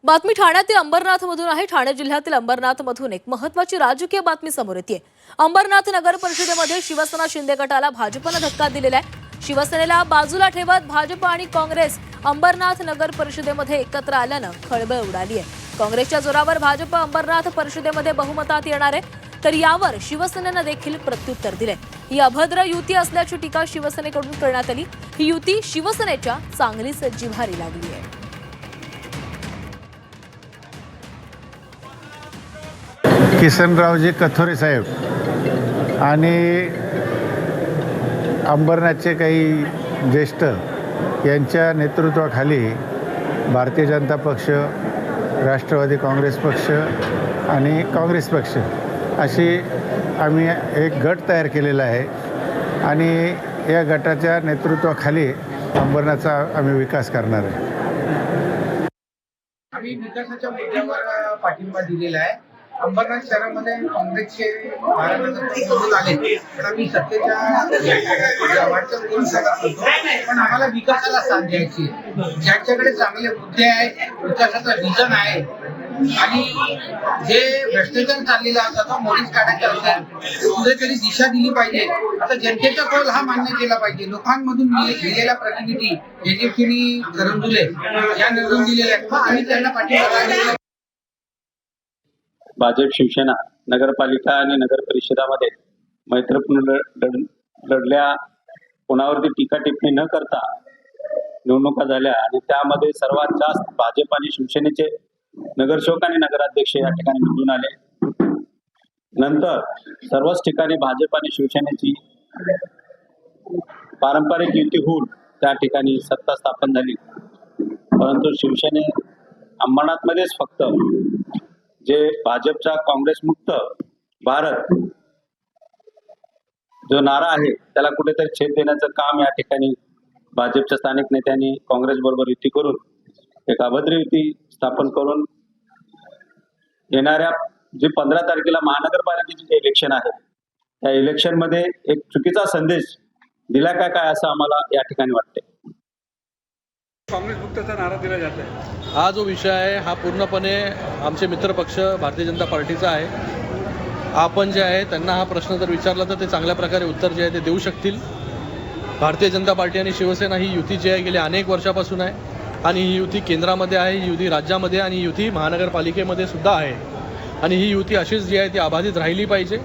बातमी ठाण्यातील अंबरनाथमधून आहे। ठाणे जिल्ह्यातील अंबरनाथमधून एक महत्त्वाची राजकीय बातमी समोर येते। अंबरनाथ नगर परिषदेमध्ये शिवसेना शिंदे गटाला भाजपने धक्का दिलेला आहे। शिवसेनेला बाजूला ठेवत भाजप आणि काँग्रेस अंबरनाथ नगर परिषदेमध्ये एकत्र आल्यानं खळबळ उडाली आहे। काँग्रेसच्या जोरावर भाजप अंबरनाथ परिषदेमध्ये बहुमतात येणार आहे, तर यावर शिवसेनेने देखील प्रत्युत्तर दिले। ही अभद्र युती असल्याची टीका शिवसेनेकडून करण्यात आली। ही युती शिवसेनेच्या चांगलीच जिव्हारी लागली आहे। किसनरावजी कथोरे साहेब आणि अंबरनाथचे काही ज्येष्ठ यांच्या नेतृत्वाखाली भारतीय जनता पक्ष, राष्ट्रवादी काँग्रेस पक्ष आणि काँग्रेस पक्ष अशी आम्ही एक गट तयार केलेला आहे आणि या गटाच्या नेतृत्वाखाली अंबरनाथचा आम्ही विकास करणार आहे। आम्ही विकासाच्या मुद्द्यावर पाठिंबा दिलेला आहे। अंबरनाथ शहरामध्ये काँग्रेसचे महाराष्ट्रात आले, पण आम्ही सत्तेच्या वाटचाल करून शकत होतो, पण आम्हाला विकासाला साथ द्यायची। ज्यांच्याकडे चांगले मुद्दे आहेत, विकासाचा विजन आहे आणि जे भ्रष्टाचार चाललेला होता तो मोडीच काढायचा असेल, कुठेतरी दिशा दिली पाहिजे। आता जनतेचा कौल हा मान्य केला पाहिजे। लोकांमधून दिलेला प्रतिनिधी तेजस्विनी करंजुले या निवडून दिलेल्या आहेत, आणि त्यांना पाठिंबा भाजप शिवसेना नगरपालिका आणि नगर परिषदामध्ये मैत्रीपूर्ण लढल्या, कोणावरती टीका टिप्पणी न करता निवडणुका झाल्या आणि त्यामध्ये सर्वात जास्त भाजप आणि शिवसेनेचे नगरसेवक आणि नगराध्यक्ष या ठिकाणी निवडून आले। नंतर सर्वच ठिकाणी भाजप आणि शिवसेनेची पारंपरिक युती होऊन त्या ठिकाणी सत्ता स्थापन झाली, परंतु शिवसेने अंबरनाथमध्येच फक्त जे भाजपचा काँग्रेस मुक्त भारत जो नारा आहे त्याला कुठेतरी छेद देण्याचं काम या ठिकाणी भाजपच्या स्थानिक नेत्यांनी काँग्रेस बरोबर युती करून एक अभद्र युती स्थापन करून येणाऱ्या जे 15 तारखेला महानगरपालिकेचे जे इलेक्शन आहे त्या इलेक्शन मध्ये एक चुकीचा संदेश दिला का काय असं आम्हाला या ठिकाणी वाटते। काँग्रेस मुक्तचा नारा दिला जात आहे। हा जो विषय आहे हा पूर्णपणे आमचे मित्रपक्ष भारतीय जनता पार्टीचा आहे। आपण जे आहे त्यांना हा प्रश्न जर विचारला तर ते चांगल्या प्रकारे उत्तर जे आहे ते देऊ शकतील। भारतीय जनता पार्टी आणि शिवसेना ही युती जी आहे गेली अनेक वर्षापासून आहे आणि ही युती केंद्रामध्ये आहे, ही युती राज्यामध्ये आणि ही युती महानगरपालिकेमध्ये सुद्धा आहे आणि ही युती अशीच जी आहे ती अबाधित राहिली पाहिजे।